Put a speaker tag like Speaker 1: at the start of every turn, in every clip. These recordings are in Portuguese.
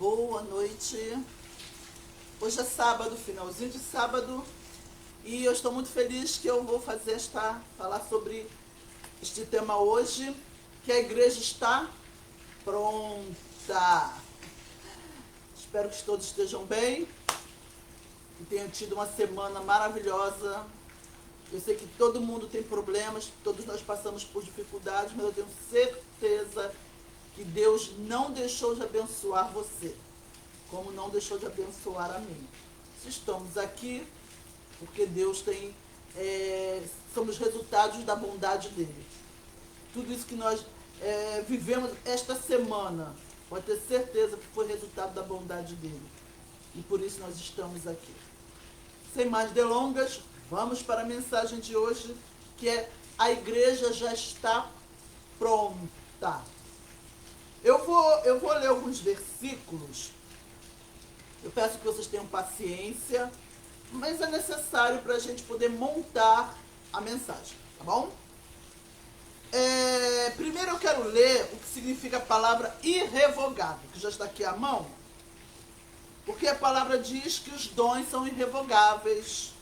Speaker 1: Boa noite. Hoje é sábado, finalzinho de sábado, e eu estou muito feliz que eu vou falar sobre este tema hoje, que a igreja está pronta. Espero que todos estejam bem e tenham tido uma semana maravilhosa. Eu sei que todo mundo tem problemas, todos nós passamos por dificuldades, mas eu tenho certeza que Deus não deixou de abençoar você, como não deixou de abençoar a mim. Se estamos aqui, porque Deus tem, somos resultados da bondade dele. Tudo isso que nós vivemos esta semana, pode ter certeza que foi resultado da bondade dele. E por isso nós estamos aqui. Sem mais delongas, vamos para a mensagem de hoje, que é: a igreja já está pronta. Eu vou ler alguns versículos. Eu peço que vocês tenham paciência, mas é necessário para a gente poder montar a mensagem, tá bom? Primeiro eu quero ler o que significa a palavra irrevogável, que já está aqui à mão, porque a palavra diz que os dons são irrevogáveis,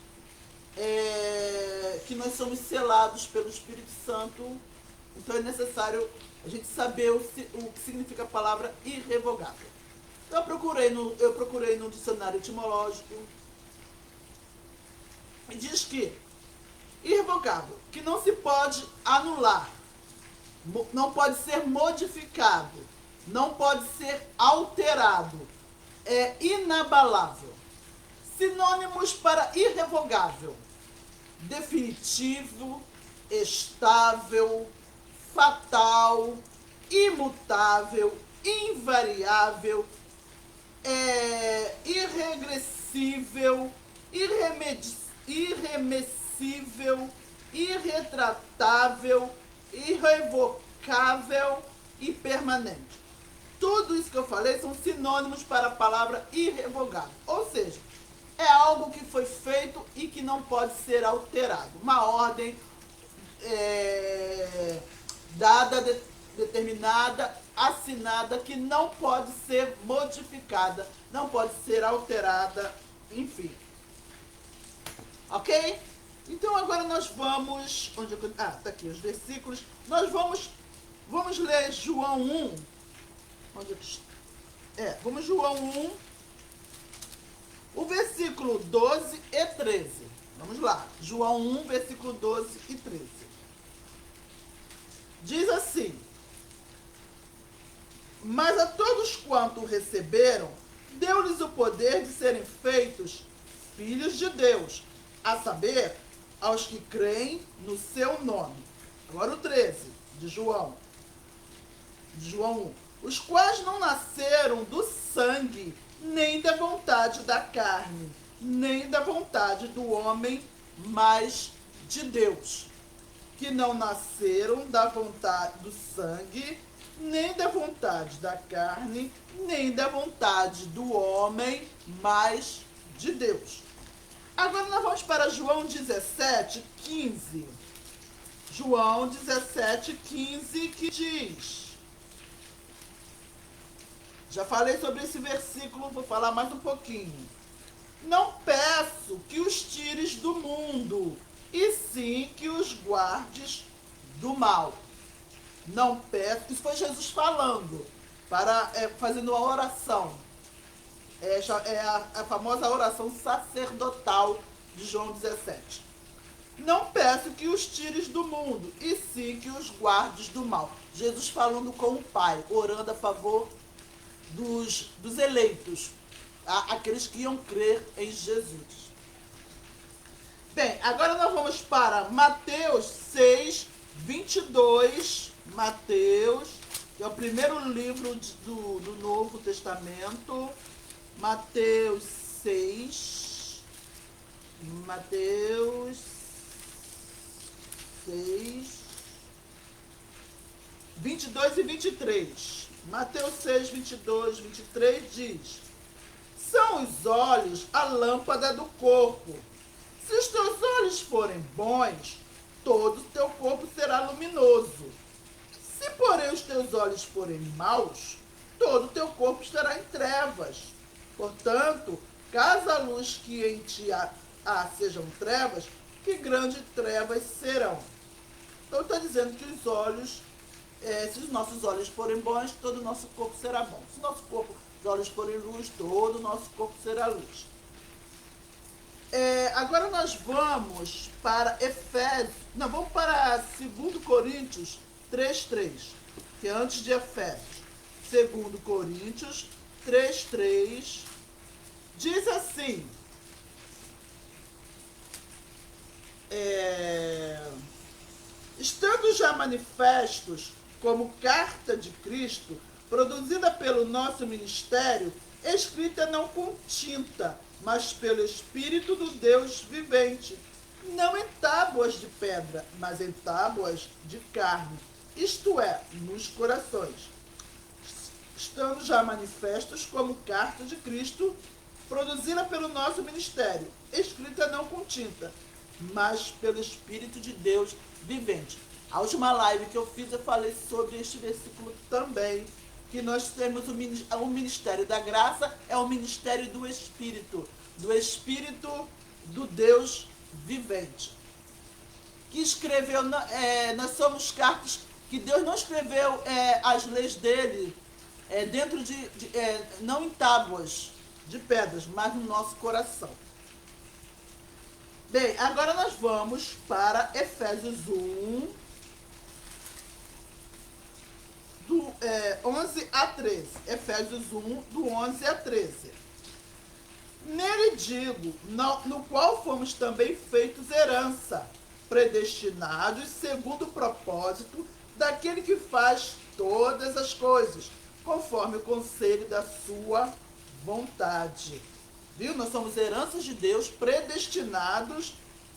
Speaker 1: que nós somos selados pelo Espírito Santo. Então é necessário a gente saber o que significa a palavra irrevogável. Então eu procurei no dicionário etimológico, e diz que irrevogável, que não se pode anular, não pode ser modificado, não pode ser alterado, é inabalável. Sinônimos para irrevogável: definitivo, estável, fatal, imutável, invariável, irregressível, irremessível, irretratável, irrevocável e permanente. Tudo isso que eu falei são sinônimos para a palavra irrevogável. Ou seja, é algo que foi feito e que não pode ser alterado. Uma ordem dada, determinada, assinada, que não pode ser modificada, não pode ser alterada, enfim. Ok? Então agora nós vamos... tá aqui os versículos. Nós vamos ler João 1. Vamos João 1, o versículo 12 e 13. Vamos lá. João 1, versículo 12 e 13. Diz assim: mas a todos quanto receberam, deu-lhes o poder de serem feitos filhos de Deus, a saber, aos que creem no seu nome. Agora o 13 de João 1. Os quais não nasceram do sangue, nem da vontade da carne, nem da vontade do homem, mas de Deus. Que não nasceram da vontade do sangue, nem da vontade da carne, nem da vontade do homem, mas de Deus. Agora nós vamos para João 17, 15. João 17, 15, que diz... Já falei sobre esse versículo, vou falar mais um pouquinho. Não peço que os tires do mundo, e sim que os guardes do mal. Não peço... Isso foi Jesus falando, fazendo uma oração. A famosa oração sacerdotal de João 17. Não peço que os tires do mundo, e sim que os guardes do mal. Jesus falando com o Pai, orando a favor dos eleitos, aqueles que iam crer em Jesus. Bem, agora nós vamos para Mateus 6, 22. Mateus, que é o primeiro livro do Novo Testamento. Mateus 6, 22 e 23. Mateus 6, 22, 23 diz: são os olhos a lâmpada do corpo. Se os teus olhos forem bons, todo o teu corpo será luminoso. Se, porém, os teus olhos forem maus, todo o teu corpo estará em trevas. Portanto, caso a luz que em ti há sejam trevas, que grandes trevas serão. Então está dizendo que os olhos, se os nossos olhos forem bons, todo o nosso corpo será bom. Se o nosso corpo, os olhos forem luz, todo o nosso corpo será luz. Agora nós vamos para Efésios, não, vamos para 2 Coríntios 3:3, que é antes de Efésios. 2 Coríntios 3:3 diz assim: estando já manifestos como carta de Cristo, produzida pelo nosso ministério, escrita não com tinta, mas pelo Espírito do Deus vivente, não em tábuas de pedra, mas em tábuas de carne, isto é, nos corações. Estando já manifestos como carta de Cristo, produzida pelo nosso ministério, escrita não com tinta, mas pelo Espírito de Deus vivente. A última live que eu fiz, eu falei sobre este versículo também, que nós temos o ministério da graça, é o ministério do Espírito do Deus vivente, que escreveu, nós somos cartas, que Deus não escreveu as leis dele dentro não em tábuas de pedras, mas no nosso coração. Bem, agora nós vamos para Efésios 1, do 11 a 13. Efésios 1, do 11 a 13. Nele digo, no qual fomos também feitos herança, predestinados segundo o propósito daquele que faz todas as coisas, conforme o conselho da sua vontade. Viu? Nós somos heranças de Deus, predestinados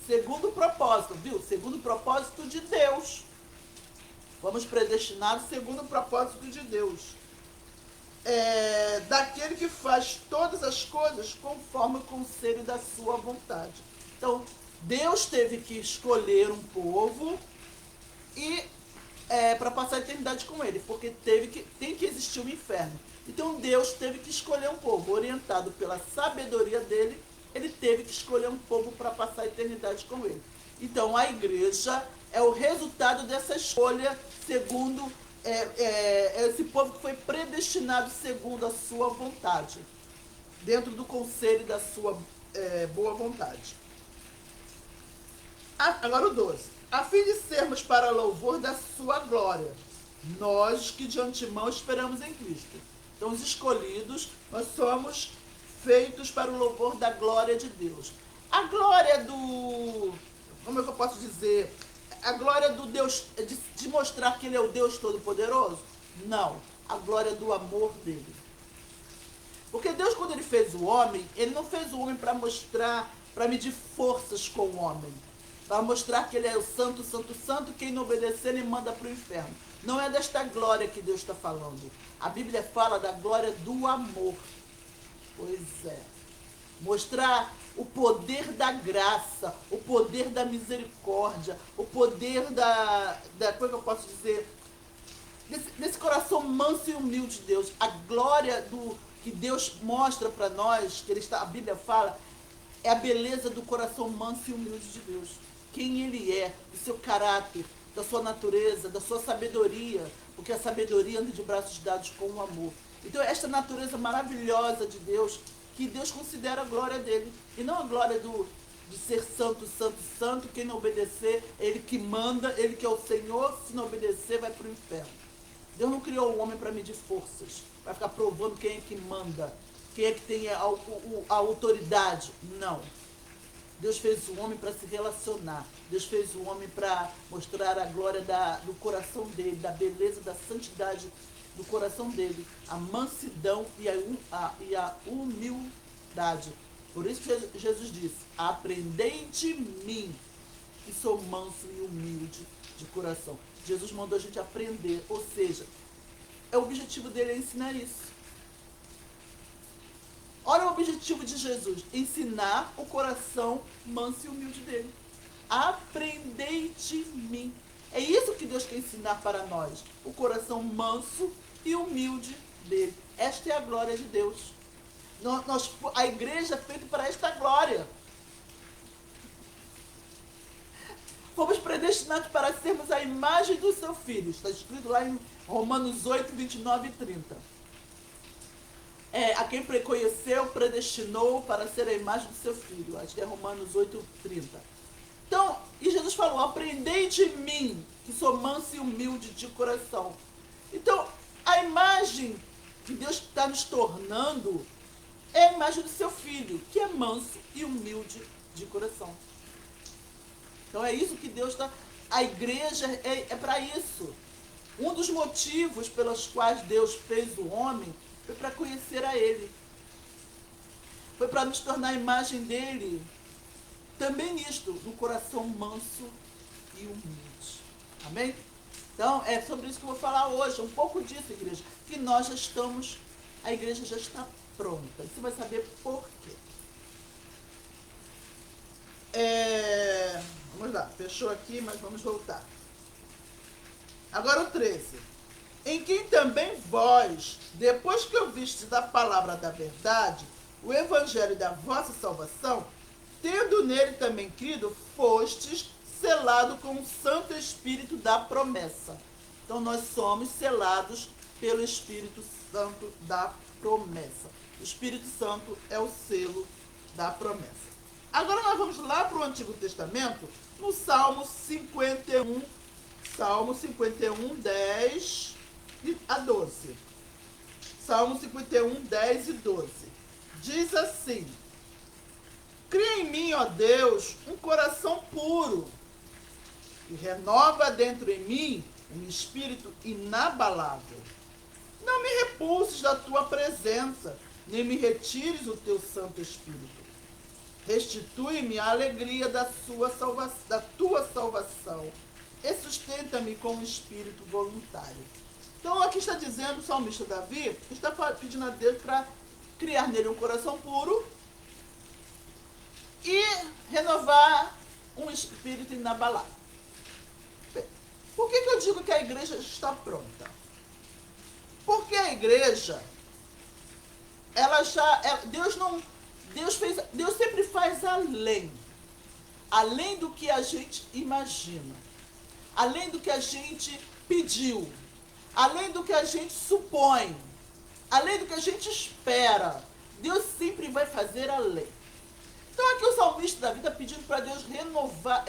Speaker 1: segundo o propósito, viu? Segundo o propósito de Deus. Fomos predestinados segundo o propósito de Deus. Daquele que faz todas as coisas conforme o conselho da sua vontade. Então, Deus teve que escolher um povo e para passar a eternidade com ele, porque tem que existir um inferno. Então Deus teve que escolher um povo, orientado pela sabedoria dele, ele teve que escolher um povo para passar a eternidade com ele. Então a igreja é o resultado dessa escolha, segundo esse povo que foi predestinado segundo a sua vontade, dentro do conselho da sua boa vontade. Agora o 12. A fim de sermos para louvor da sua glória, nós que de antemão esperamos em Cristo. Então, os escolhidos, nós somos feitos para o louvor da glória de Deus. A glória como é que eu posso dizer? A glória do Deus, de mostrar que ele é o Deus Todo-Poderoso? Não. A glória do amor dele. Porque Deus, quando ele fez o homem, ele não fez o homem para mostrar, para medir forças com o homem. Para mostrar que ele é o santo, santo, santo, quem não obedecer, ele manda para o inferno. Não é desta glória que Deus está falando. A Bíblia fala da glória do amor. Pois é. Mostrar o poder da graça, o poder da misericórdia, o poder como é que eu posso dizer? Desse coração manso e humilde de Deus. A glória que Deus mostra para nós, a Bíblia fala, é a beleza do coração manso e humilde de Deus. Quem ele é, do seu caráter, da sua natureza, da sua sabedoria, porque a sabedoria anda de braços dados com o amor. Então, esta natureza maravilhosa de Deus, que Deus considera a glória dele, e não a glória de ser santo, santo, santo, quem não obedecer, ele que manda, ele que é o Senhor, se não obedecer, vai para o inferno. Deus não criou o homem para medir forças, para ficar provando quem é que manda, quem é que tem a autoridade. Não. Deus fez o homem para se relacionar. Deus fez o homem para mostrar a glória do coração dele, da beleza, da santidade do coração dele, a mansidão e a humildade. Por isso que Jesus disse: aprendei de mim, que sou manso e humilde de coração. Jesus mandou a gente aprender, ou seja, o objetivo dele é ensinar isso. Olha o objetivo de Jesus: ensinar o coração manso e humilde dele. Aprendei de mim. É isso que Deus quer ensinar para nós. O coração manso e humilde dele. Esta é a glória de Deus. A igreja é feita para esta glória. Fomos predestinados para sermos a imagem do seu Filho. Está escrito lá em Romanos 8, 29 e 30. A quem conheceu, predestinou para ser a imagem do seu Filho. Acho que é Romanos 8, 30. Então, e Jesus falou, aprendei de mim, que sou manso e humilde de coração. Então, a imagem que Deus está nos tornando é a imagem do seu Filho, que é manso e humilde de coração. Então é isso que Deus está... A igreja é para isso. Um dos motivos pelos quais Deus fez o homem foi para conhecer a Ele. Foi para nos tornar a imagem dele. Também nisto, no coração manso e humilde. Amém? Então é sobre isso que eu vou falar hoje. Um pouco disso, igreja. Que nós já estamos... A igreja já está pronta. Você vai saber por quê. Vamos lá, fechou aqui, mas vamos voltar. Agora o 13. Em quem também vós, depois que ouviste da palavra da verdade, o evangelho da vossa salvação, tendo nele também crido, fostes selado com o Santo Espírito da promessa. Então nós somos selados pelo Espírito Santo da promessa. O Espírito Santo é o selo da promessa. Agora nós vamos lá para o Antigo Testamento, no Salmo 51, 10 a 12. Salmo 51, 10 e 12. Diz assim: cria em mim, ó Deus, um coração puro, e renova dentro em mim um espírito inabalável. Não me repulses da tua presença, nem me retires o teu Santo Espírito. Restitui-me a alegria da tua salvação e sustenta-me com um espírito voluntário. Então aqui está dizendo o salmista Davi, está pedindo a Deus para criar nele um coração puro e renovar um espírito inabalável. Bem, por que eu digo que a igreja está pronta? Porque a igreja, Deus sempre faz além do que a gente imagina, além do que a gente pediu, além do que a gente supõe, além do que a gente espera. Deus sempre vai fazer além. Então aqui o salmista Davi está pedindo para Deus renovar,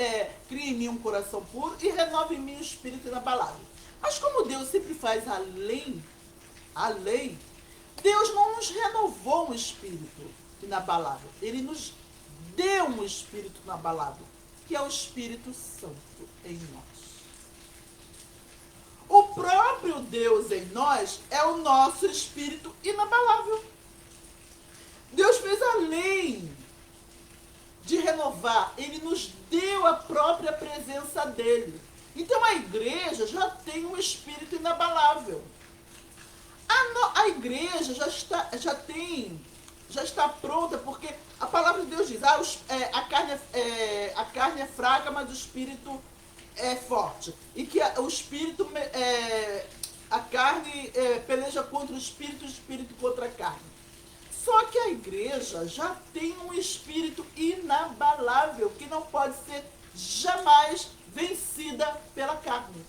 Speaker 1: crie em mim um coração puro e renove em mim um espírito inabalável. Mas como Deus sempre faz além, Deus não nos renovou um espírito inabalável. Ele nos deu um espírito inabalável, que é o Espírito Santo em nós. O próprio Deus em nós é o nosso espírito inabalável. Deus fez além de renovar, ele nos deu a própria presença dele. Então a igreja já tem um espírito inabalável. A igreja já está pronta, porque a palavra de Deus diz, a carne é fraca, mas o espírito é forte. E que a carne peleja contra o espírito contra a carne. Só que a igreja já tem um espírito inabalável, que não pode ser jamais vencida pela carne.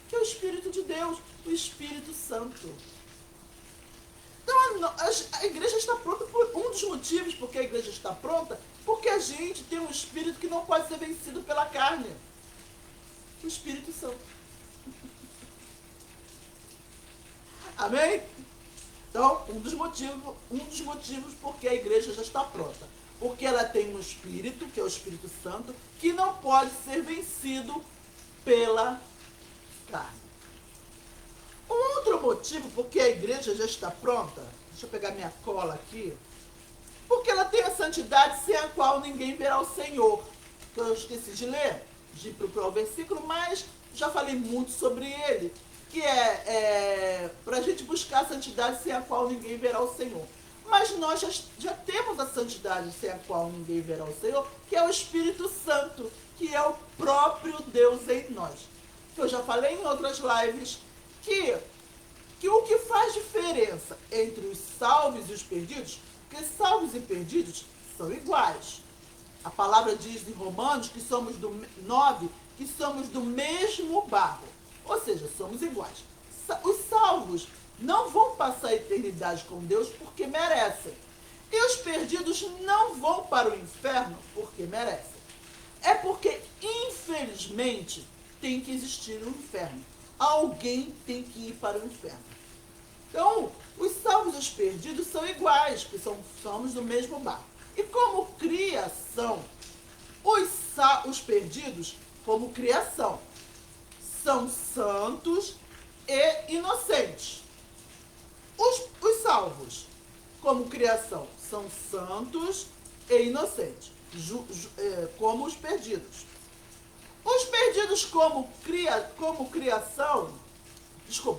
Speaker 1: Que é o Espírito de Deus, o Espírito Santo. Então a igreja está pronta por um dos motivos porque a igreja está pronta, porque a gente tem um espírito que não pode ser vencido pela carne. O Espírito Santo. Amém? Então, um dos motivos porque a igreja já está pronta. Porque ela tem um espírito, que é o Espírito Santo, que não pode ser vencido pela carne. Um outro motivo porque a igreja já está pronta, deixa eu pegar minha cola aqui, porque ela tem a santidade sem a qual ninguém verá o Senhor. Que eu esqueci de ler, de ir para o versículo, mas já falei muito sobre ele, que é para a gente buscar a santidade sem a qual ninguém verá o Senhor. Mas nós já temos a santidade sem a qual ninguém verá o Senhor, que é o Espírito Santo, que é o próprio Deus em nós. Que eu já falei em outras lives, que que o que faz diferença entre os salvos e os perdidos, porque salvos e perdidos são iguais. A palavra diz em Romanos que somos do 9, que somos do mesmo barro. Ou seja, somos iguais. Os salvos não vão passar a eternidade com Deus porque merecem. E os perdidos não vão para o inferno porque merecem. É porque, infelizmente, tem que existir um inferno. Alguém tem que ir para o inferno. Então, os salvos e os perdidos são iguais, porque somos do mesmo barco. E como criação, os perdidos, como criação, são santos e inocentes. Os salvos, como criação, são santos e inocentes, como os perdidos. Os perdidos como criação,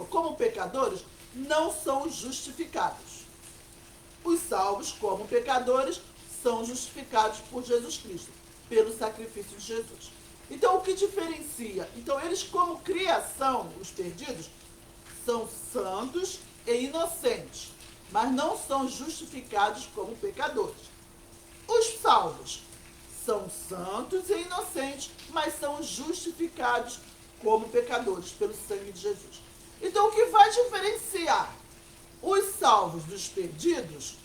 Speaker 1: como pecadores, não são justificados. Os salvos, como pecadores, são justificados por Jesus Cristo, pelo sacrifício de Jesus. Então, o que diferencia? Então, eles, como criação, os perdidos, são santos e inocentes, mas não são justificados como pecadores. Os salvos são santos e inocentes, mas são justificados como pecadores pelo sangue de Jesus. Então, o que vai diferenciar os salvos dos perdidos?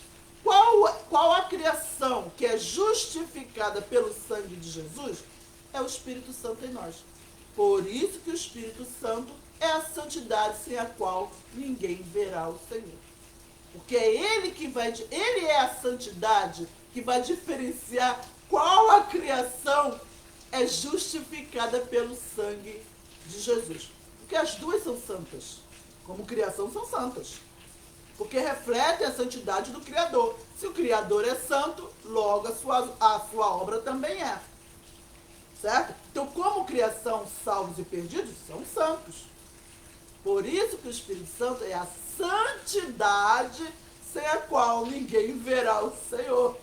Speaker 1: Qual a criação que é justificada pelo sangue de Jesus? É o Espírito Santo em nós. Por isso que o Espírito Santo é a santidade sem a qual ninguém verá o Senhor. Porque é ele é a santidade que vai diferenciar qual a criação é justificada pelo sangue de Jesus. Porque as duas são santas. Como criação são santas. Porque refletem a santidade do Criador. Se o Criador é santo, logo a sua obra também é. Certo? Então, como criação, salvos e perdidos são santos. Por isso que o Espírito Santo é a santidade sem a qual ninguém verá o Senhor.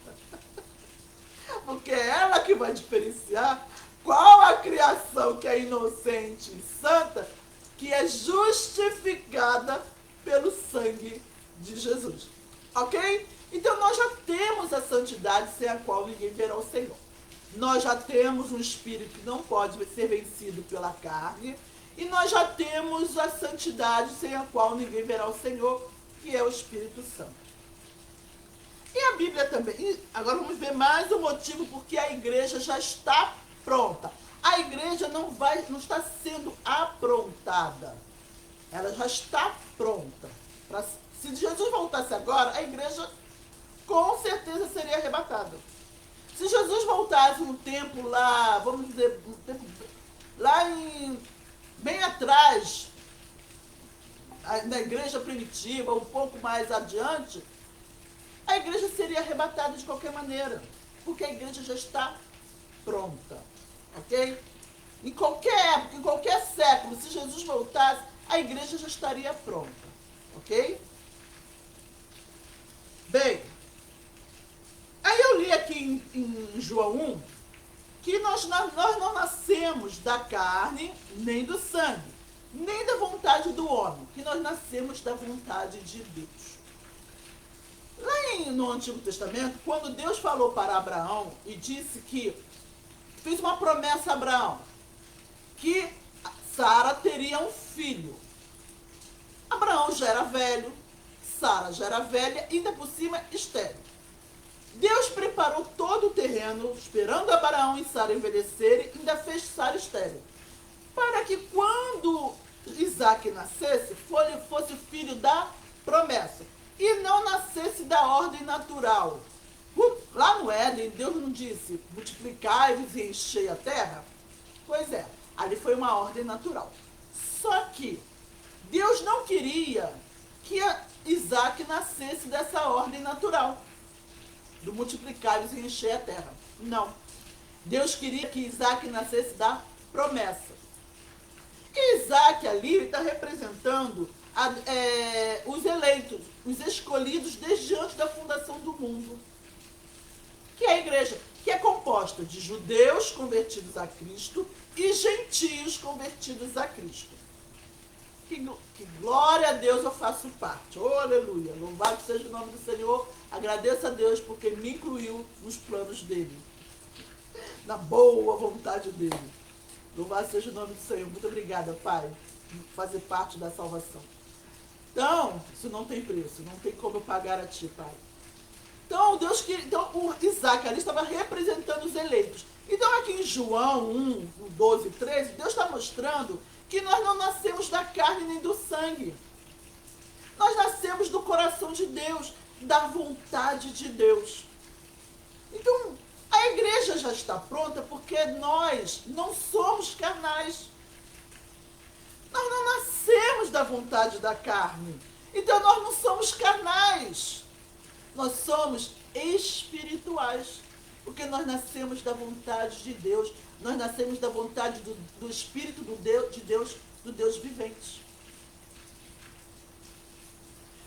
Speaker 1: Porque é ela que vai diferenciar qual a criação que é inocente e santa, que é justificada pelo sangue de Jesus. Ok? Então nós já temos a santidade sem a qual ninguém verá o Senhor. Nós já temos um espírito que não pode ser vencido pela carne. E nós já temos a santidade sem a qual ninguém verá o Senhor, que é o Espírito Santo. E a Bíblia também. E agora vamos ver mais um motivo porque a igreja já está pronta. A igreja não está sendo aprontada. Ela já está pronta. Se Jesus voltasse agora, a igreja com certeza seria arrebatada. Se Jesus voltasse no tempo lá, vamos dizer, lá bem atrás, na igreja primitiva, um pouco mais adiante, a igreja seria arrebatada de qualquer maneira, porque a igreja já está pronta, ok? Em qualquer época, em qualquer século, se Jesus voltasse, a igreja já estaria pronta, ok? Bem, aí eu li aqui em João 1, que nós não nascemos da carne, nem do sangue, nem da vontade do homem, que nós nascemos da vontade de Deus. Lá no Antigo Testamento, quando Deus falou para Abraão e disse que, fez uma promessa a Abraão, que Sara teria um filho. Abraão já era velho, Sara já era velha, ainda por cima estéril. Deus preparou todo o terreno, esperando Abraão e Sara envelhecerem, e ainda fez Sara estéril. Para que quando Isaac nascesse, fosse filho da promessa. E não nascesse da ordem natural. Lá no Éden, Deus não disse, multiplicai-vos e enchei a terra? Pois é, ali foi uma ordem natural. Só que Deus não queria que Isaac nascesse dessa ordem natural, do multiplicar e encher a terra. Não. Deus queria que Isaac nascesse da promessa. E Isaac ali está representando os eleitos, os escolhidos desde antes da fundação do mundo. Que é a igreja, que é composta de judeus convertidos a Cristo e gentios convertidos a Cristo. Que glória a Deus eu faço parte. Oh, aleluia. Louvado seja o nome do Senhor. Agradeço a Deus porque me incluiu nos planos dele. Na boa vontade dele. Louvado seja o nome do Senhor. Muito obrigada, Pai, por fazer parte da salvação. Então, isso não tem preço. Não tem como eu pagar a ti, Pai. Então, o Isaac ali estava representando os eleitos. Então, aqui em João 1, 12, 13, Deus está mostrando que nós não nascemos da carne nem do sangue. Nós nascemos do coração de Deus, da vontade de Deus. Então, a igreja já está pronta porque nós não somos carnais. Nós não nascemos da vontade da carne. Então, nós não somos carnais. Nós somos espirituais, porque nós nascemos da vontade de Deus, nós nascemos da vontade do Espírito de Deus, do Deus vivente.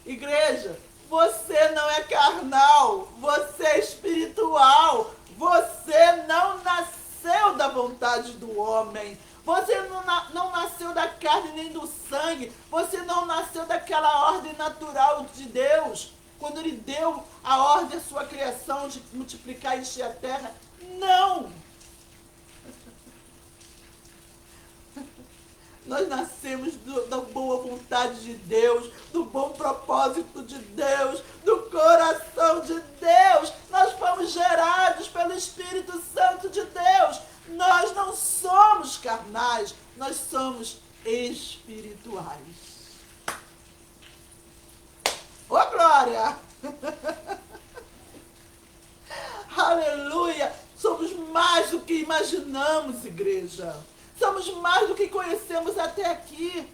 Speaker 1: Igreja, você não é carnal, você é espiritual, você não nasceu da vontade do homem, você não nasceu da carne nem do sangue, você não nasceu daquela ordem natural de Deus. Quando ele deu a ordem à sua criação de multiplicar e encher a terra, não! Nós nascemos da boa vontade de Deus, do bom propósito de Deus, do coração de Deus. Nós fomos gerados pelo Espírito Santo de Deus. Nós não somos carnais, nós somos espirituais. Ô, glória! Aleluia! Somos mais do que imaginamos, igreja. Somos mais do que conhecemos até aqui.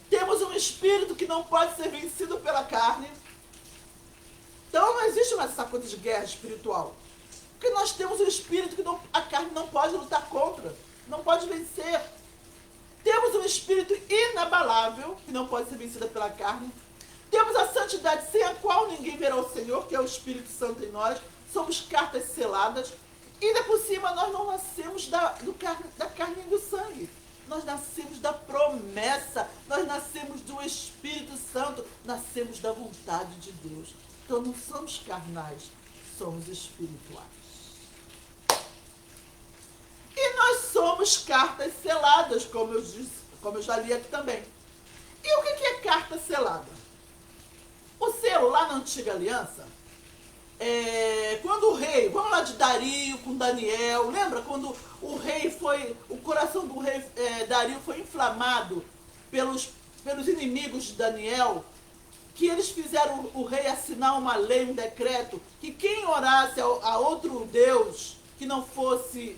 Speaker 1: Temos um espírito que não pode ser vencido pela carne. Então não existe mais essa coisa de guerra espiritual. Porque nós temos um espírito que a carne não pode lutar contra, não pode vencer. Temos um espírito inabalável, que não pode ser vencido pela carne. Temos a santidade sem a qual ninguém verá o Senhor, que é o Espírito Santo em nós. Somos cartas seladas. E ainda por cima, nós não nascemos da carne e do sangue. Nós nascemos da promessa. Nós nascemos do Espírito Santo. Nascemos da vontade de Deus. Então não somos carnais, somos espirituais. E nós somos cartas seladas, como eu já li aqui também. E o que é carta selada? O selo lá na Antiga Aliança, quando o rei, vamos lá de Dario com Daniel, lembra quando o coração do rei Dario foi inflamado pelos inimigos de Daniel, que eles fizeram o rei assinar uma lei, um decreto, que quem orasse a outro Deus, que não fosse,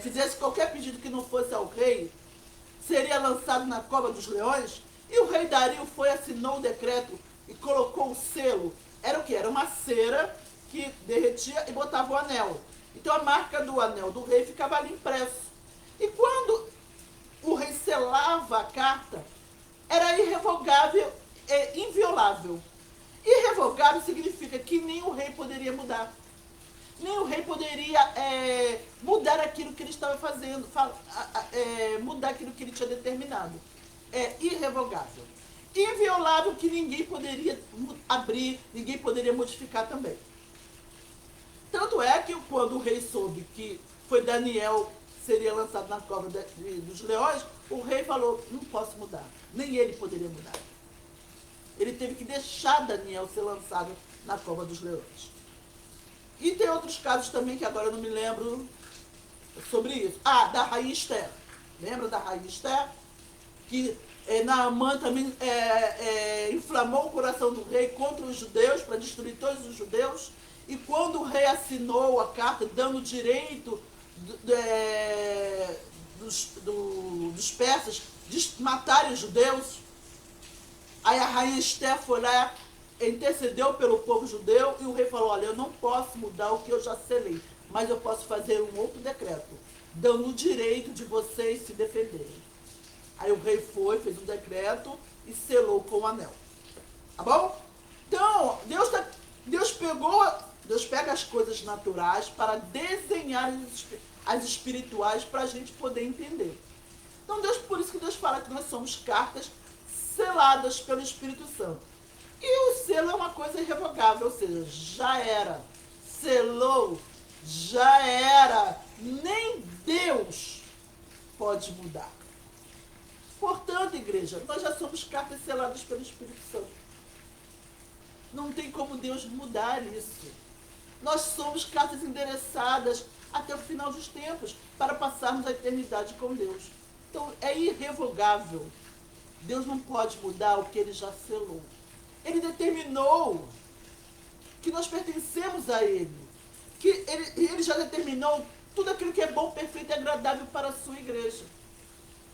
Speaker 1: fizesse qualquer pedido que não fosse ao rei, seria lançado na cova dos leões. E o rei Dario assinou o decreto e colocou o selo. Era o quê? Era uma cera que derretia e botava o anel. Então a marca do anel do rei ficava ali impresso. E quando o rei selava a carta, era irrevogável e inviolável. Irrevogável significa que nem o rei poderia mudar. Nem o rei poderia mudar aquilo que ele estava fazendo, mudar aquilo que ele tinha determinado. É irrevogável. Inviolável, que ninguém poderia abrir, ninguém poderia modificar também. Tanto é que quando o rei soube que foi Daniel seria lançado na cova dos leões, o rei falou, não posso mudar. Nem ele poderia mudar. Ele teve que deixar Daniel ser lançado na cova dos leões. E tem outros casos também, que agora eu não me lembro sobre isso. Da rainha Esther. Lembra da rainha Esther? Que Naamã também inflamou o coração do rei contra os judeus, para destruir todos os judeus. E quando o rei assinou a carta dando direito dos persas de matarem os judeus, aí a rainha Esther foi lá, intercedeu pelo povo judeu, e o rei falou, olha, eu não posso mudar o que eu já selei, mas eu posso fazer um outro decreto, dando o direito de vocês se defenderem. Aí o rei fez um decreto e selou com o anel. Tá bom? Então, Deus pega as coisas naturais para desenhar as espirituais para a gente poder entender. Então, por isso que Deus fala que nós somos cartas seladas pelo Espírito Santo. E o selo é uma coisa irrevogável, ou seja, já era. Selou, já era. Nem Deus pode mudar. Portanto, igreja, nós já somos cartas seladas pelo Espírito Santo. Não tem como Deus mudar isso. Nós somos cartas endereçadas até o final dos tempos para passarmos a eternidade com Deus. Então, é irrevogável. Deus não pode mudar o que Ele já selou. Ele determinou que nós pertencemos a Ele. Que ele já determinou tudo aquilo que é bom, perfeito e agradável para a sua igreja.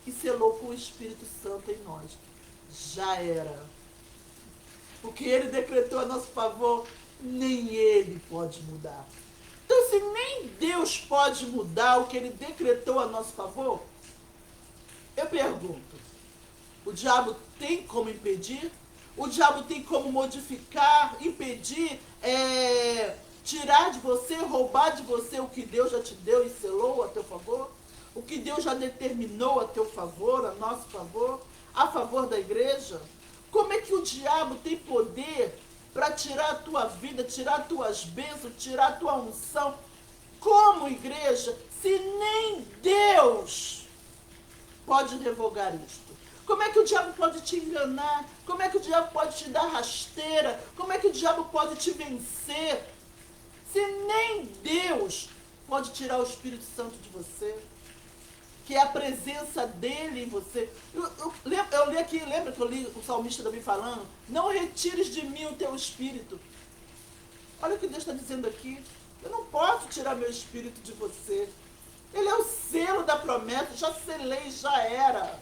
Speaker 1: E selou com o Espírito Santo em nós. Já era. O que Ele decretou a nosso favor, nem Ele pode mudar. Então, se nem Deus pode mudar o que Ele decretou a nosso favor, eu pergunto, o diabo tem como impedir? O diabo tem como modificar, impedir, tirar de você, roubar de você o que Deus já te deu e selou a teu favor? O que Deus já determinou a teu favor, a nosso favor, a favor da igreja? Como é que o diabo tem poder para tirar a tua vida, tirar as tuas bênçãos, tirar a tua unção? Como igreja, se nem Deus pode revogar isto? Como é que o diabo pode te enganar? Como é que o diabo pode te dar rasteira? Como é que o diabo pode te vencer? Se nem Deus pode tirar o Espírito Santo de você, que é a presença dele em você. Eu li aqui, lembra que eu li o salmista também falando? Não retires de mim o teu Espírito. Olha o que Deus está dizendo aqui. Eu não posso tirar meu Espírito de você. Ele é o selo da promessa, já selei, já era.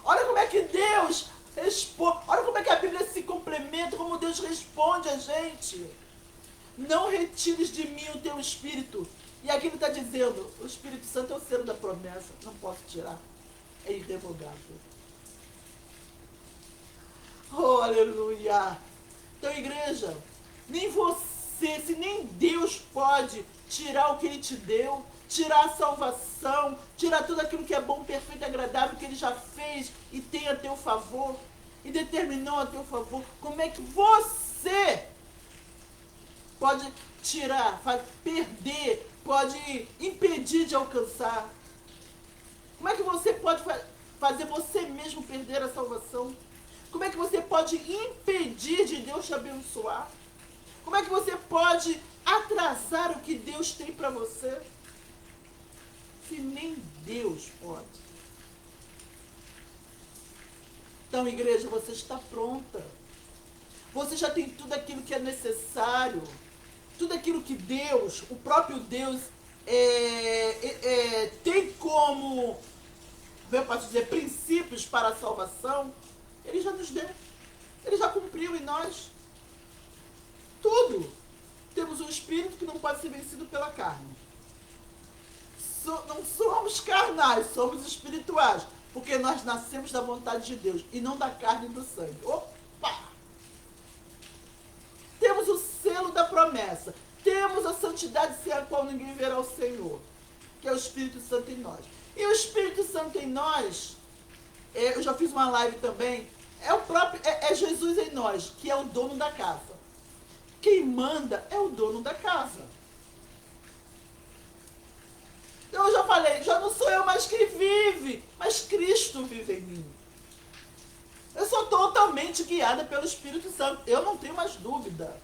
Speaker 1: Olha como é que Deus responde, olha como é que a Bíblia se complementa, como Deus responde a gente. Não retires de mim o teu Espírito. E aqui ele está dizendo, o Espírito Santo é o selo da promessa, não posso tirar, é irrevogável. Oh, aleluia! Então, igreja, nem você, se nem Deus pode tirar o que Ele te deu, tirar a salvação, tirar tudo aquilo que é bom, perfeito e agradável que Ele já fez e tem a teu favor, e determinou a teu favor, como é que você pode tirar, perder, pode impedir de alcançar? Como é que você pode fazer você mesmo perder a salvação? Como é que você pode impedir de Deus te abençoar? Como é que você pode atrasar o que Deus tem para você? Se nem Deus pode. Então, igreja, você está pronta. Você já tem tudo aquilo que é necessário. Tudo aquilo que Deus, o próprio Deus, tem como, eu posso dizer, princípios para a salvação. Ele já nos deu. Ele já cumpriu em nós. Tudo. Temos um espírito que não pode ser vencido pela carne. Não somos carnais, somos espirituais. Porque nós nascemos da vontade de Deus e não da carne e do sangue. Opa! Temos o selo da promessa. Temos a santidade sem a qual ninguém verá o Senhor. Que é o Espírito Santo em nós. E o Espírito Santo em nós, eu já fiz uma live também, é Jesus em nós, que é o dono da casa. Quem manda é o dono da casa. Eu já falei, já não sou eu mais quem vive, mas Cristo vive em mim. Eu sou totalmente guiada pelo Espírito Santo. Eu não tenho mais dúvida.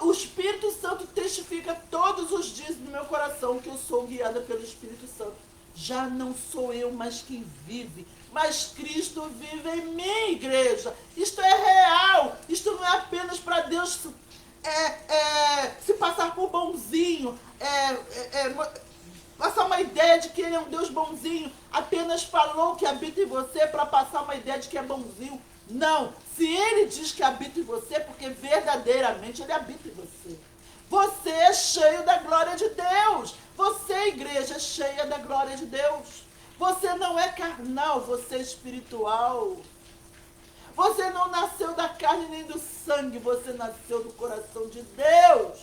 Speaker 1: O Espírito Santo testifica todos os dias no meu coração que eu sou guiada pelo Espírito Santo. Já não sou eu mais quem vive, mas Cristo vive em mim, igreja. Isto é real. Isto não é apenas para Deus se passar por bonzinho, passar uma ideia de que Ele é um Deus bonzinho. Apenas falou que habita em você para passar uma ideia de que é bonzinho. Não. Se Ele diz que habita em você, é porque verdadeiramente Ele habita em você. Você é cheio da glória de Deus. Você, igreja, é cheia da glória de Deus. Você não é carnal, você é espiritual. Você não nasceu da carne nem do sangue, você nasceu do coração de Deus.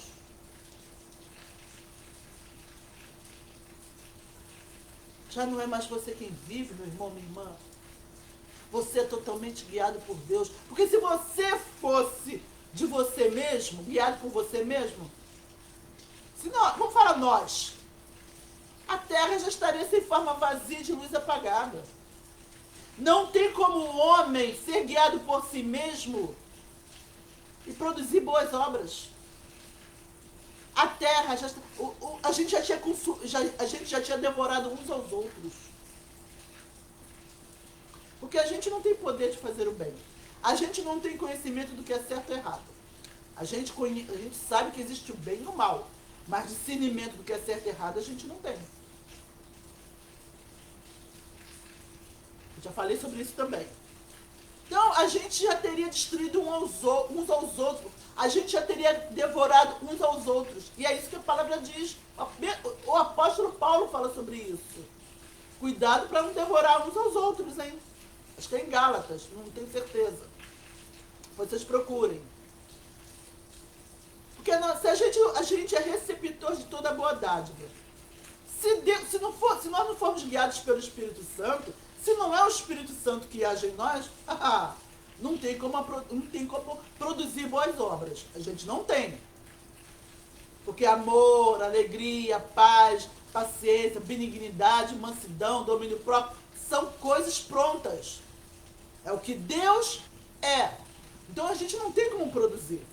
Speaker 1: Já não é mais você quem vive, meu irmão, minha irmã. Você é totalmente guiado por Deus. Porque se você fosse de você mesmo, guiado por você mesmo, se nós, vamos falar nós, a terra já estaria sem forma vazia de luz apagada. Não tem como um homem ser guiado por si mesmo e produzir boas obras. A terra já a gente já tinha devorado uns aos outros. Porque a gente não tem poder de fazer o bem. A gente não tem conhecimento do que é certo e errado. A gente sabe que existe o bem e o mal. Mas discernimento do que é certo e errado a gente não tem. Eu já falei sobre isso também. Então, a gente já teria destruído uns aos outros. A gente já teria devorado uns aos outros. E é isso que a palavra diz. O apóstolo Paulo fala sobre isso. Cuidado para não devorar uns aos outros, hein? Acho que é em Gálatas, não tenho certeza. Vocês procurem. Porque se a gente é receptor de toda a boa dádiva. Se nós não formos guiados pelo Espírito Santo, se não é o Espírito Santo que age em nós, não tem como produzir boas obras. A gente não tem. Porque amor, alegria, paz, paciência, benignidade, mansidão, domínio próprio, são coisas prontas. É o que Deus é. Então a gente não tem como produzir.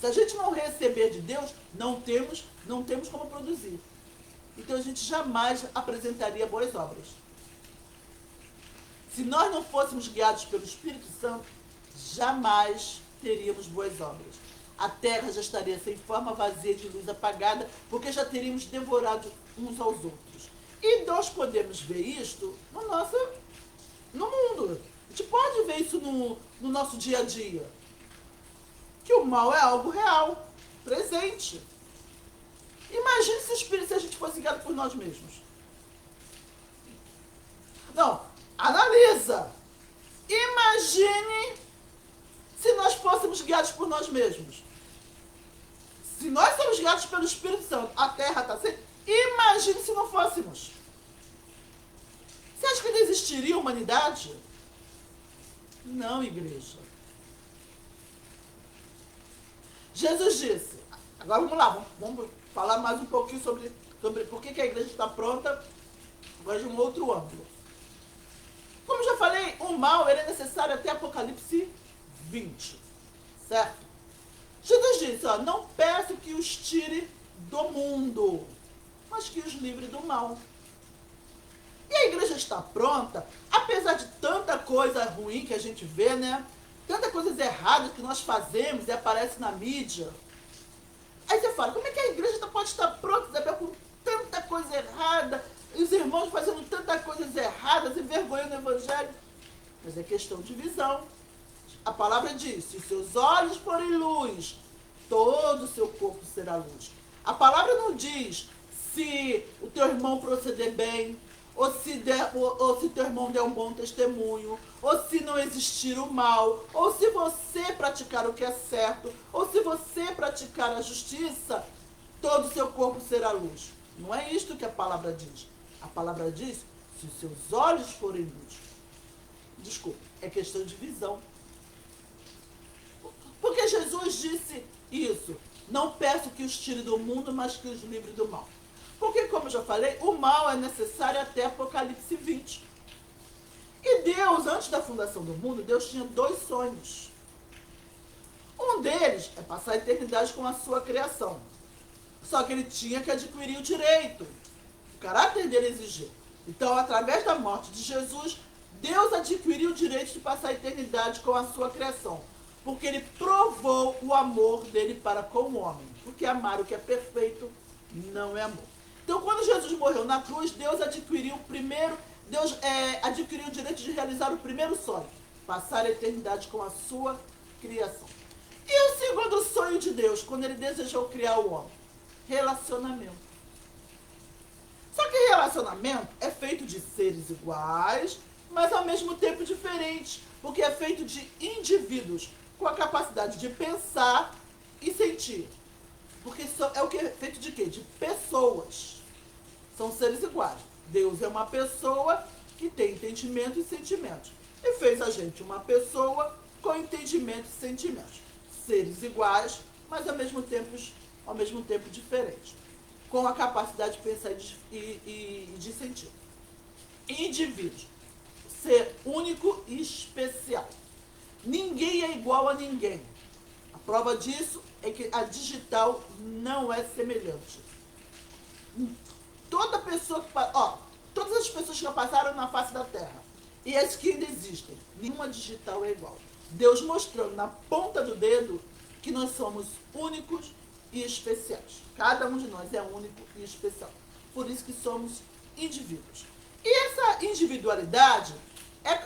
Speaker 1: Se a gente não receber de Deus, não temos como produzir. Então a gente jamais apresentaria boas obras. Se nós não fôssemos guiados pelo Espírito Santo, jamais teríamos boas obras. A terra já estaria sem forma, vazia, de luz apagada, porque já teríamos devorado uns aos outros. E nós podemos ver isto no mundo. A gente pode ver isso no nosso dia a dia. Que o mal é algo real, presente. Imagine se a gente fosse guiado por nós mesmos. Não, analisa. Imagine se nós fôssemos guiados por nós mesmos. Se nós somos guiados pelo Espírito Santo, a terra está sem. Imagine se não fôssemos. Você acha que não existiria humanidade? Não, igreja. Jesus disse, agora vamos lá, vamos falar mais um pouquinho sobre por que a igreja está pronta, agora de um outro ângulo. Como já falei, o mal ele é necessário até Apocalipse 20, certo? Jesus disse, não peço que os tire do mundo, mas que os livre do mal. E a igreja está pronta, apesar de tanta coisa ruim que a gente vê, né? Tantas coisas erradas que nós fazemos e aparece na mídia. Aí você fala, como é que a igreja pode estar pronta, Isabel, com tanta coisa errada, e os irmãos fazendo tantas coisas erradas, envergonhando o evangelho? Mas é questão de visão. A palavra diz, se os seus olhos forem luz, todo o seu corpo será luz. A palavra não diz se o teu irmão proceder bem, ou se teu irmão der um bom testemunho, ou se não existir o mal, ou se você praticar o que é certo, ou se você praticar a justiça, todo o seu corpo será luz. Não é isto que a palavra diz. A palavra diz, se os seus olhos forem luz. Desculpa, é questão de visão. Porque Jesus disse isso, não peço que os tire do mundo, mas que os livre do mal. Porque, como eu já falei, o mal é necessário até Apocalipse 20. E Deus, antes da fundação do mundo, Deus tinha 2 sonhos. Um deles é passar a eternidade com a sua criação. Só que ele tinha que adquirir o direito. O caráter dele exigiu. Então, através da morte de Jesus, Deus adquiriu o direito de passar a eternidade com a sua criação. Porque ele provou o amor dele para com o homem. Porque amar o que é perfeito não é amor. Então, quando Jesus morreu na cruz, Deus adquiriu adquiriu o direito de realizar o primeiro sonho, passar a eternidade com a sua criação. E o segundo sonho de Deus, quando ele desejou criar o homem? Relacionamento. Só que relacionamento é feito de seres iguais, mas ao mesmo tempo diferentes, porque é feito de indivíduos com a capacidade de pensar e sentir. Porque é o que é feito de quê? De pessoas. São seres iguais, Deus é uma pessoa que tem entendimento e sentimentos. E fez a gente uma pessoa com entendimento e sentimentos. Seres iguais, mas ao mesmo tempo diferentes. Com a capacidade de pensar e de sentir. Indivíduos. Ser único e especial. Ninguém é igual a ninguém. A prova disso é que a digital não é semelhante. Toda pessoa que... todas as pessoas que já passaram na face da Terra e as que ainda existem, nenhuma digital é igual. Deus mostrando na ponta do dedo que nós somos únicos e especiais. Cada um de nós é único e especial. Por isso que somos indivíduos. E essa individualidade,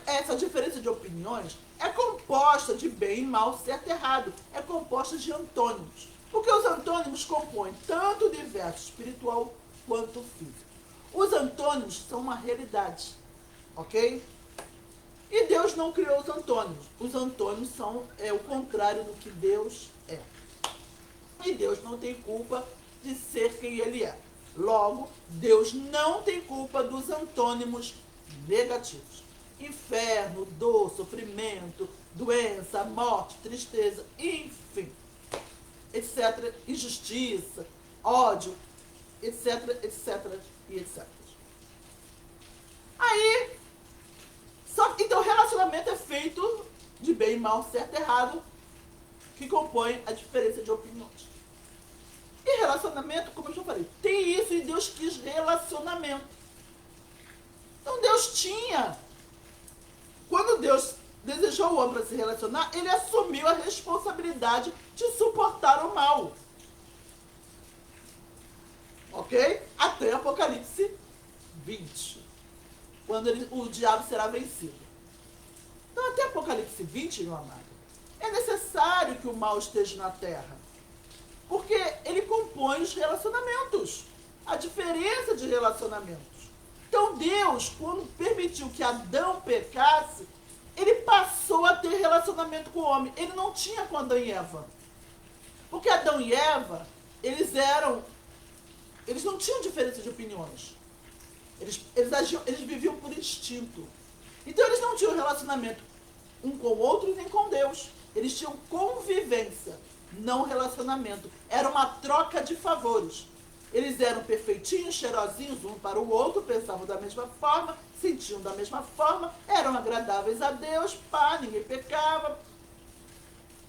Speaker 1: essa diferença de opiniões, é composta de bem e mal, certo e errado. É composta de antônimos. Porque os antônimos compõem tanto o universo espiritual quanto o físico. Os antônimos são uma realidade. Ok? E Deus não criou os antônimos. Os antônimos são o contrário do que Deus é. E Deus não tem culpa de ser quem Ele é. Logo, Deus não tem culpa dos antônimos negativos. Inferno, dor, sofrimento, doença, morte, tristeza, enfim, etc. Injustiça, ódio, etc, etc e etc. Aí, então o relacionamento é feito de bem e mal, certo e errado, que compõe a diferença de opiniões. E relacionamento, como eu já falei, tem isso e Deus quis relacionamento. Então Deus tinha. Quando Deus desejou o homem para se relacionar, ele assumiu a responsabilidade de suportar o mal. Ok? Até Apocalipse 20. Quando o diabo será vencido. Então até Apocalipse 20, meu amado, é necessário que o mal esteja na terra. Porque ele compõe os relacionamentos. A diferença de relacionamentos. Então Deus, quando permitiu que Adão pecasse, ele passou a ter relacionamento com o homem. Ele não tinha com Adão e Eva. Porque Adão e Eva, eles não tinham diferença de opiniões. Eles viviam por instinto. Então eles não tinham relacionamento um com o outro nem com Deus. Eles tinham convivência, não relacionamento. Era uma troca de favores. Eles eram perfeitinhos, cheirosinhos um para o outro, pensavam da mesma forma, sentiam da mesma forma, eram agradáveis a Deus, ninguém pecava.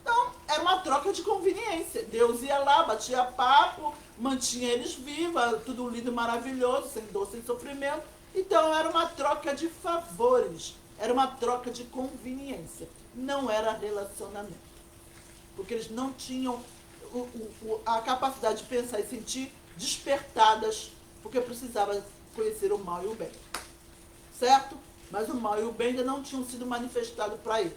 Speaker 1: Então, era uma troca de conveniência. Deus ia lá, batia papo, mantinha eles vivos, tudo lindo e maravilhoso, sem dor, sem sofrimento. Então, era uma troca de favores, era uma troca de conveniência. Não era relacionamento. Porque eles não tinham a capacidade de pensar e sentir despertadas, porque precisava conhecer o mal e o bem. Certo? Mas o mal e o bem ainda não tinham sido manifestados para eles.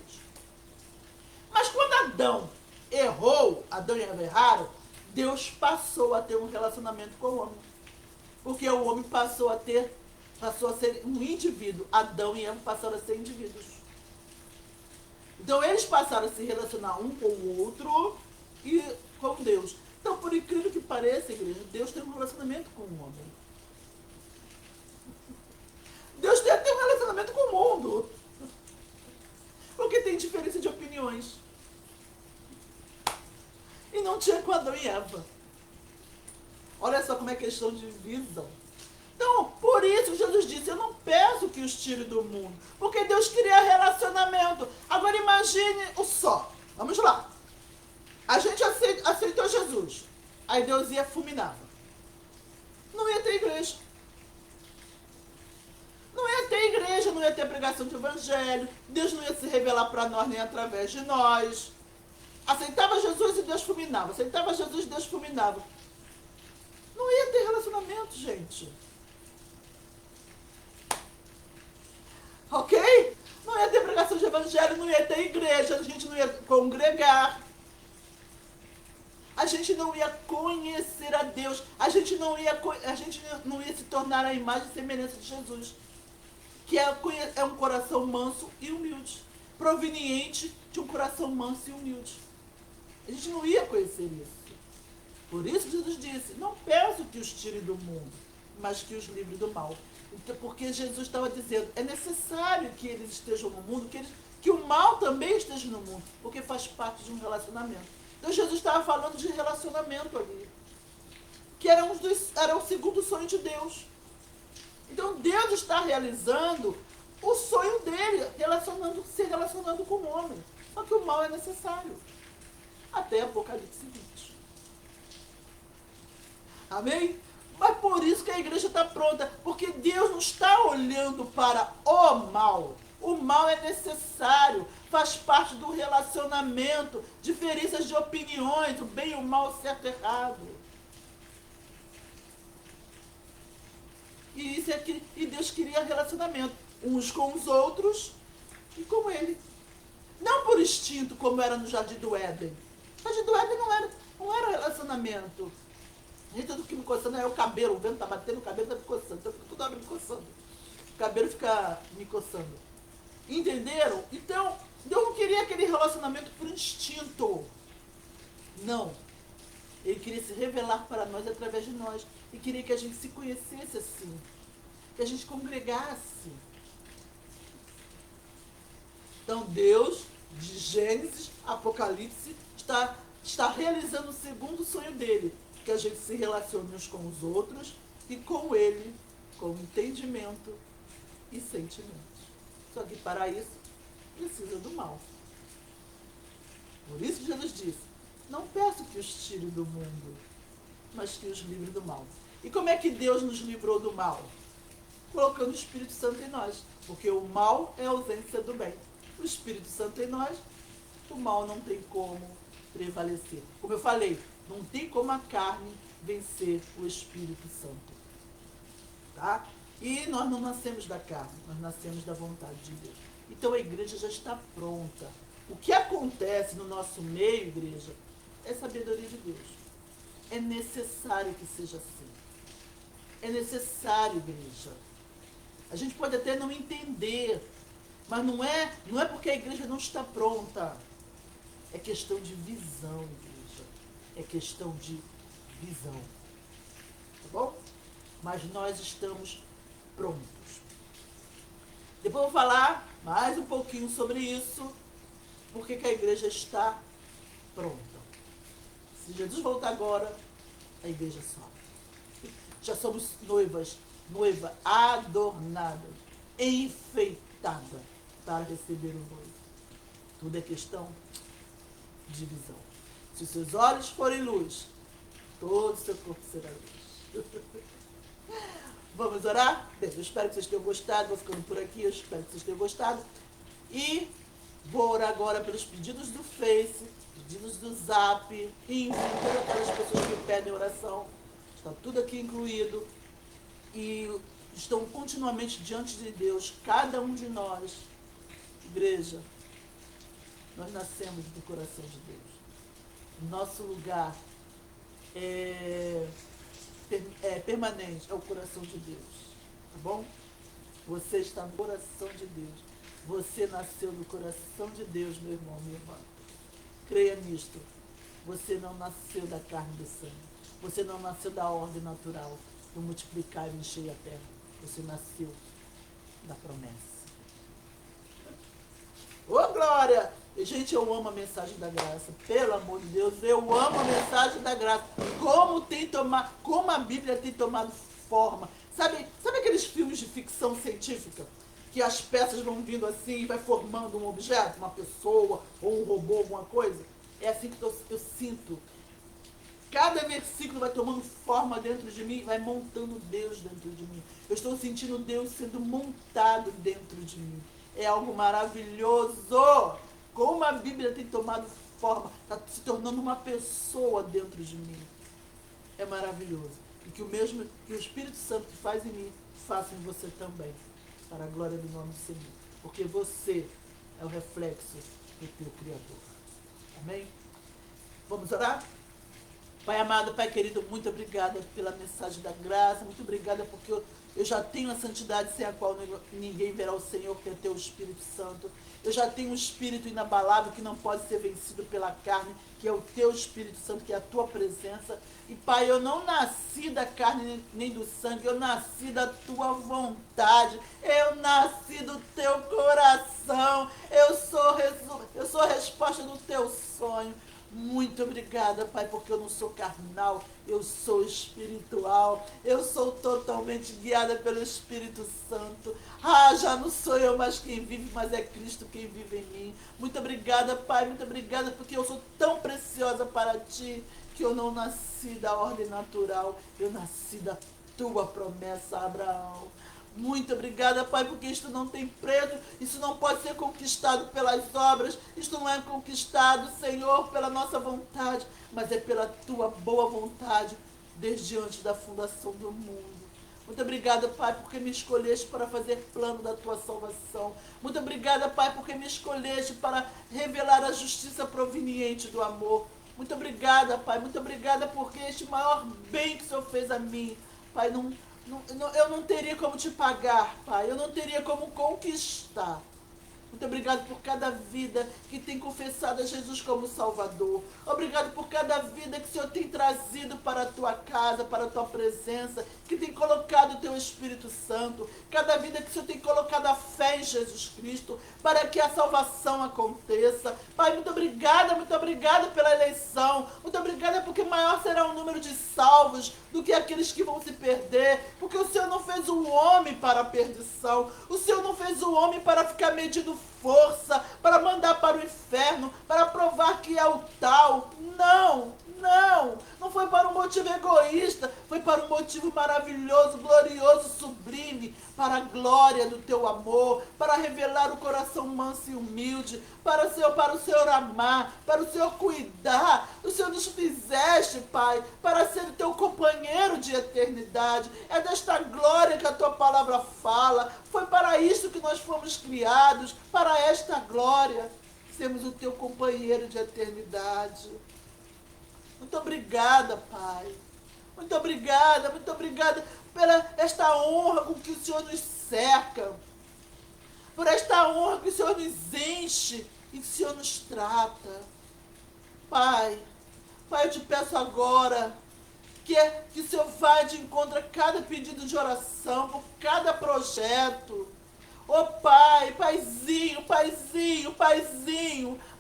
Speaker 1: Mas quando Adão errou, Adão e Eva erraram, Deus passou a ter um relacionamento com o homem. Porque o homem passou a ser um indivíduo. Adão e Eva passaram a ser indivíduos. Então eles passaram a se relacionar um com o outro e com Deus. Então, por incrível que pareça, igreja, Deus tem um relacionamento com o homem. Deus tem até um relacionamento com o mundo. Porque tem diferença de opiniões. E não tinha com Adão e Eva. Olha só como é questão de visão. Então, por isso Jesus disse, eu não peço que os tire do mundo. Porque Deus queria relacionamento. Agora imagine o só. Vamos lá. A gente aceitou Jesus. Aí Deus ia fulminava. Não ia ter igreja. Não ia ter igreja, não ia ter pregação de evangelho. Deus não ia se revelar para nós nem através de nós. Aceitava Jesus e Deus fulminava. Aceitava Jesus e Deus fulminava. Não ia ter relacionamento, gente. Ok? Não ia ter pregação de evangelho, não ia ter igreja, a gente não ia congregar. A gente não ia conhecer a Deus. A gente não ia se tornar a imagem e semelhança de Jesus. Que é um coração manso e humilde. Proveniente de um coração manso e humilde. A gente não ia conhecer isso. Por isso Jesus disse, não peço que os tire do mundo, mas que os livre do mal. Então, porque Jesus estava dizendo, é necessário que eles estejam no mundo, que o mal também esteja no mundo, porque faz parte de um relacionamento. Então Jesus estava falando de relacionamento ali, que era o segundo sonho de Deus. Então Deus está realizando o sonho dele, se relacionando com o homem. Só que o mal é necessário. Até Apocalipse 20. Amém? Mas por isso que a igreja está pronta. Porque Deus não está olhando para o mal. O mal é necessário. Faz parte do relacionamento. Diferenças de opiniões. O bem e o mal, o certo e o errado. E Deus queria relacionamento. Uns com os outros e com ele. Não por instinto, como era no Jardim do Éden. O Jardim do Éden não era relacionamento. Gente, tudo que me coçando é o cabelo. O vento tá batendo, o cabelo tá me coçando. Então fica toda hora me coçando. O cabelo fica me coçando. Entenderam? Então, Deus não queria aquele relacionamento por instinto. Não. Ele queria se revelar para nós através de nós. E queria que a gente se conhecesse assim. Que a gente congregasse. Então, Deus, de Gênesis, Apocalipse, está realizando o segundo sonho dele. Que a gente se relacione uns com os outros e com ele, com entendimento e sentimentos. Só que para isso, precisa do mal. Por isso que Jesus disse, não peço que os tire do mundo, mas que os livre do mal. E como é que Deus nos livrou do mal? Colocando o Espírito Santo em nós. Porque o mal é a ausência do bem. O Espírito Santo em nós, o mal não tem como prevalecer. Como eu falei, não tem como a carne vencer o Espírito Santo. Tá? E nós não nascemos da carne, nós nascemos da vontade de Deus. Então a igreja já está pronta. O que acontece no nosso meio, igreja, é sabedoria de Deus. É necessário que seja assim. É necessário, igreja. A gente pode até não entender, mas não é porque a igreja não está pronta. É questão de visão, igreja. É questão de visão. Tá bom? Mas nós estamos prontos. Depois eu vou falar mais um pouquinho sobre isso, porque que a igreja está pronta. Se Jesus voltar agora, a igreja sobe. Já somos noiva adornada, enfeitada para receber o noivo. Tudo é questão de visão. Se os seus olhos forem luz, todo o seu corpo será luz. Vamos orar? Bem, eu espero que vocês tenham gostado. Vou ficando por aqui, eu espero que vocês tenham gostado. E vou orar agora pelos pedidos do Face, pedidos do Zap, enfim, todas aquelas pessoas que pedem oração. Está tudo aqui incluído. E estão continuamente diante de Deus, cada um de nós. Igreja, nós nascemos do coração de Deus. Nosso lugar é permanente, é o coração de Deus. Tá bom? Você está no coração de Deus. Você nasceu no coração de Deus, meu irmão, minha irmã. Creia nisto. Você não nasceu da carne e do sangue. Você não nasceu da ordem natural, do multiplicar e encher a terra. Você nasceu da promessa. Ô, glória! E, gente, eu amo a mensagem da graça. Pelo amor de Deus, eu amo a mensagem da graça. Como a Bíblia tem tomado forma. Sabe aqueles filmes de ficção científica? Que as peças vão vindo assim e vai formando um objeto, uma pessoa, ou um robô, alguma coisa? É assim que eu sinto. Cada versículo vai tomando forma dentro de mim, vai montando Deus dentro de mim. Eu estou sentindo Deus sendo montado dentro de mim. É algo maravilhoso. Como a Bíblia tem tomado forma, está se tornando uma pessoa dentro de mim. É maravilhoso. E que o Espírito Santo que faz em mim, faça em você também. Para a glória do nome do Senhor. Porque você é o reflexo do teu Criador. Amém? Vamos orar? Pai amado, Pai querido, muito obrigada pela mensagem da graça. Muito obrigada porque Eu já tenho a santidade sem a qual ninguém verá o Senhor, que é teu Espírito Santo. Eu já tenho um espírito inabalável que não pode ser vencido pela carne, que é o teu Espírito Santo, que é a tua presença. E, Pai, eu não nasci da carne nem do sangue, eu nasci da tua vontade. Eu nasci do teu coração. Eu sou a resposta do teu sonho. Muito obrigada, Pai, porque eu não sou carnal, eu sou espiritual, eu sou totalmente guiada pelo Espírito Santo. Já não sou eu mais quem vive, mas é Cristo quem vive em mim. Muito obrigada, Pai, muito obrigada, porque eu sou tão preciosa para Ti, que eu não nasci da ordem natural, eu nasci da Tua promessa, Abraão. Muito obrigada, Pai, porque isto não tem preço, isso não pode ser conquistado pelas obras, isto não é conquistado, Senhor, pela nossa vontade, mas é pela Tua boa vontade, desde antes da fundação do mundo. Muito obrigada, Pai, porque me escolheste para fazer plano da Tua salvação. Muito obrigada, Pai, porque me escolheste para revelar a justiça proveniente do amor. Muito obrigada, Pai, muito obrigada porque este maior bem que o Senhor fez a mim, Pai, eu não teria como te pagar, Pai. Eu não teria como conquistar. Muito obrigado por cada vida que tem confessado a Jesus como Salvador. Obrigado por cada vida que o Senhor tem trazido para a tua casa, para a tua presença, que tem colocado o teu Espírito Santo. Cada vida que o Senhor tem colocado a fé em Jesus Cristo, para que a salvação aconteça. Pai, muito obrigada pela eleição. Muito obrigada porque maior será o número de salvos do que aqueles que vão se perder. Porque o Senhor não fez o homem para a perdição. O Senhor não fez o homem para ficar medindo força, para mandar para o inferno, para provar que é o tal. Não foi para um motivo egoísta, foi para um motivo maravilhoso, glorioso, sublime, para a glória do teu amor, para revelar o coração manso e humilde, para o Senhor amar, para o Senhor cuidar. O Senhor nos fizeste, Pai, para ser o teu companheiro de eternidade. É desta glória que a tua palavra fala. Foi para isso que nós fomos criados, para esta glória, sermos o teu companheiro de eternidade. Muito obrigada, Pai. Muito obrigada pela esta honra com que o Senhor nos cerca, por esta honra que o Senhor nos enche e que o Senhor nos trata. Pai, eu te peço agora que o Senhor vá de encontro a cada pedido de oração, por cada projeto. Pai, Paizinho,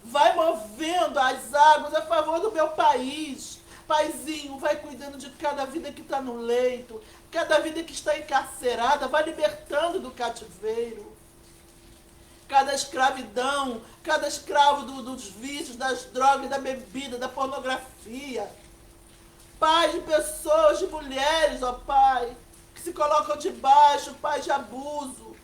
Speaker 1: vai movendo as águas a favor do meu país. Paizinho, vai cuidando de cada vida que está no leito, cada vida que está encarcerada, vai libertando do cativeiro. Cada escravidão, cada escravo dos vícios, das drogas, da bebida, da pornografia. Pai, de pessoas, de mulheres, Pai, que se colocam debaixo, Pai, de abuso.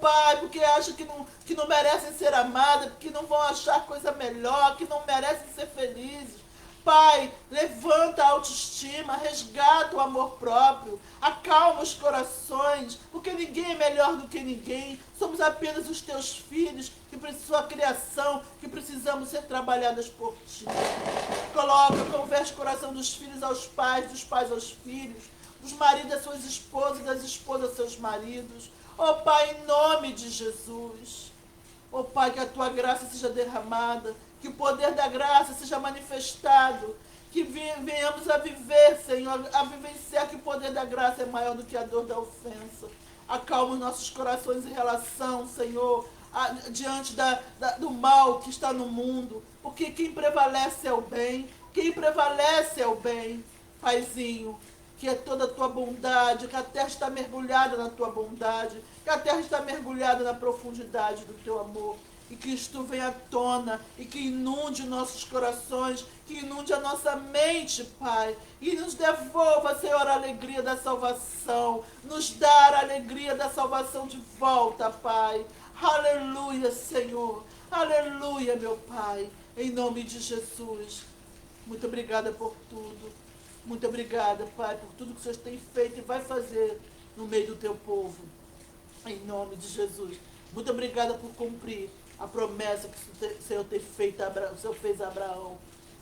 Speaker 1: Pai, porque acham que não merecem ser amadas, que não vão achar coisa melhor, que não merecem ser felizes. Pai, levanta a autoestima, resgata o amor próprio, acalma os corações, porque ninguém é melhor do que ninguém. Somos apenas os teus filhos, sua criação, que precisamos ser trabalhadas por ti. Converte o coração dos filhos aos pais, dos pais aos filhos, dos maridos às suas esposas, das esposas aos seus maridos. Pai, em nome de Jesus. Pai, que a tua graça seja derramada, que o poder da graça seja manifestado, que venhamos a viver, Senhor, a vivenciar que o poder da graça é maior do que a dor da ofensa. Acalma os nossos corações em relação, Senhor, diante do mal que está no mundo, porque quem prevalece é o bem, Paizinho, que é toda a tua bondade, que a terra está mergulhada na tua bondade, que a terra está mergulhada na profundidade do teu amor, e que isto venha à tona, e que inunde nossos corações, que inunde a nossa mente, Pai, e nos devolva, Senhor, a alegria da salvação, nos dar a alegria da salvação de volta, Pai. Aleluia, Senhor, aleluia, meu Pai, em nome de Jesus. Muito obrigada por tudo. Muito obrigada, Pai, por tudo que o Senhor tem feito e vai fazer no meio do teu povo. Em nome de Jesus. Muito obrigada por cumprir a promessa que o Senhor fez a Abraão.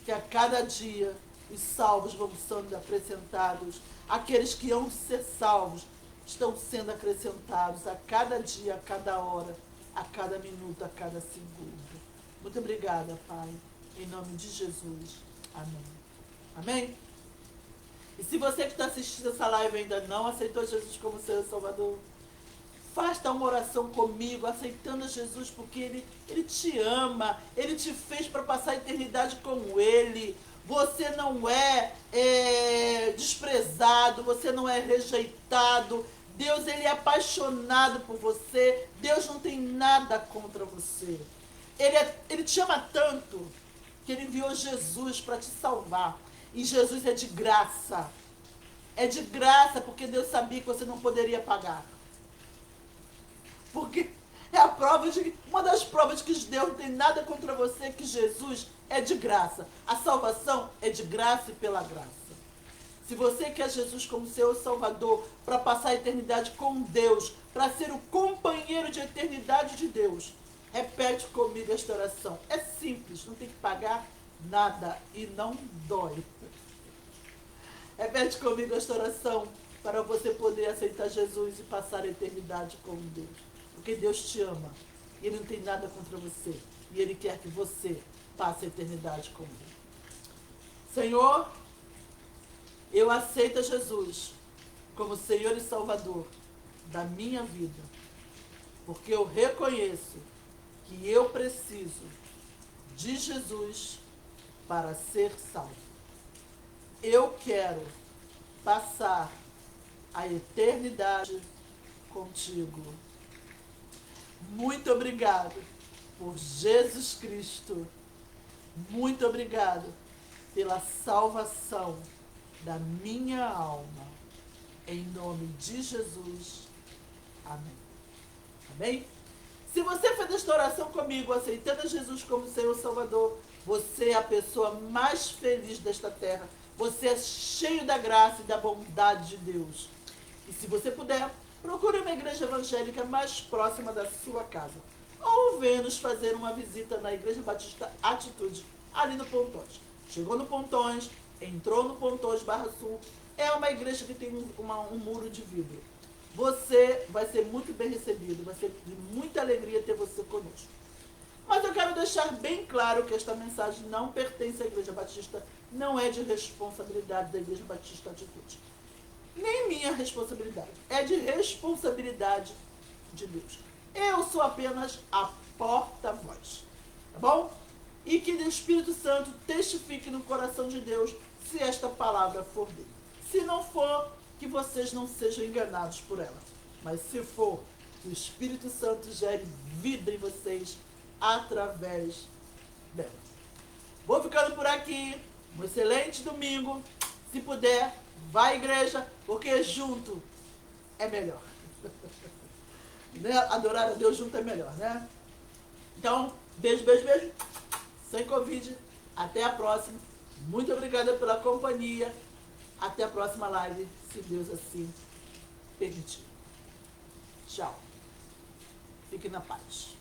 Speaker 1: Que a cada dia os salvos vão sendo apresentados. Aqueles que hão de ser salvos estão sendo acrescentados a cada dia, a cada hora, a cada minuto, a cada segundo. Muito obrigada, Pai. Em nome de Jesus. Amém. Amém? E se você que está assistindo essa live ainda não aceitou Jesus como seu Salvador, faça uma oração comigo, aceitando Jesus, porque Ele te ama, Ele te fez para passar a eternidade com Ele. Você não é desprezado, você não é rejeitado. Deus, Ele é apaixonado por você. Deus não tem nada contra você. Ele te ama tanto que Ele enviou Jesus para te salvar. E Jesus é de graça. É de graça, porque Deus sabia que você não poderia pagar. Porque é a prova uma das provas de que Deus não tem nada contra você, que Jesus é de graça. A salvação é de graça e pela graça. Se você quer Jesus como seu Salvador, para passar a eternidade com Deus, para ser o companheiro de eternidade de Deus, repete comigo esta oração. É simples, não tem que pagar nada e não dói. Repete comigo esta oração para você poder aceitar Jesus e passar a eternidade com Deus. Porque Deus te ama. E Ele não tem nada contra você. E Ele quer que você passe a eternidade com Ele. Senhor, eu aceito Jesus como Senhor e Salvador da minha vida. Porque eu reconheço que eu preciso de Jesus para ser salvo. Eu quero passar a eternidade contigo. Muito obrigado por Jesus Cristo. Muito obrigado pela salvação da minha alma. Em nome de Jesus. Amém. Amém? Se você fez esta oração comigo, aceitando Jesus como Senhor Salvador, você é a pessoa mais feliz desta terra. Você é cheio da graça e da bondade de Deus. E se você puder, procure uma igreja evangélica mais próxima da sua casa. Ou venha nos fazer uma visita na Igreja Batista Atitude, ali no Pontões. Chegou no Pontões, entrou no Pontões Barra Sul. É uma igreja que tem um muro de vidro. Você vai ser muito bem recebido. Vai ser de muita alegria ter você conosco. Mas eu quero deixar bem claro que esta mensagem não pertence à Igreja Batista, não é de responsabilidade da Igreja Batista Atitude. Nem minha responsabilidade. É de responsabilidade de Deus. Eu sou apenas a porta-voz. Tá bom? E que o Espírito Santo testifique no coração de Deus se esta palavra for dele. Se não for, que vocês não sejam enganados por ela. Mas se for, que o Espírito Santo gere vida em vocês através dela. Vou ficando por aqui. Um excelente domingo. Se puder, vá à igreja, porque junto é melhor. Né? Adorar a Deus junto é melhor, né? Então, beijo, beijo, beijo. Sem Covid. Até a próxima. Muito obrigada pela companhia. Até a próxima live, se Deus assim permitir. Tchau. Fique na paz.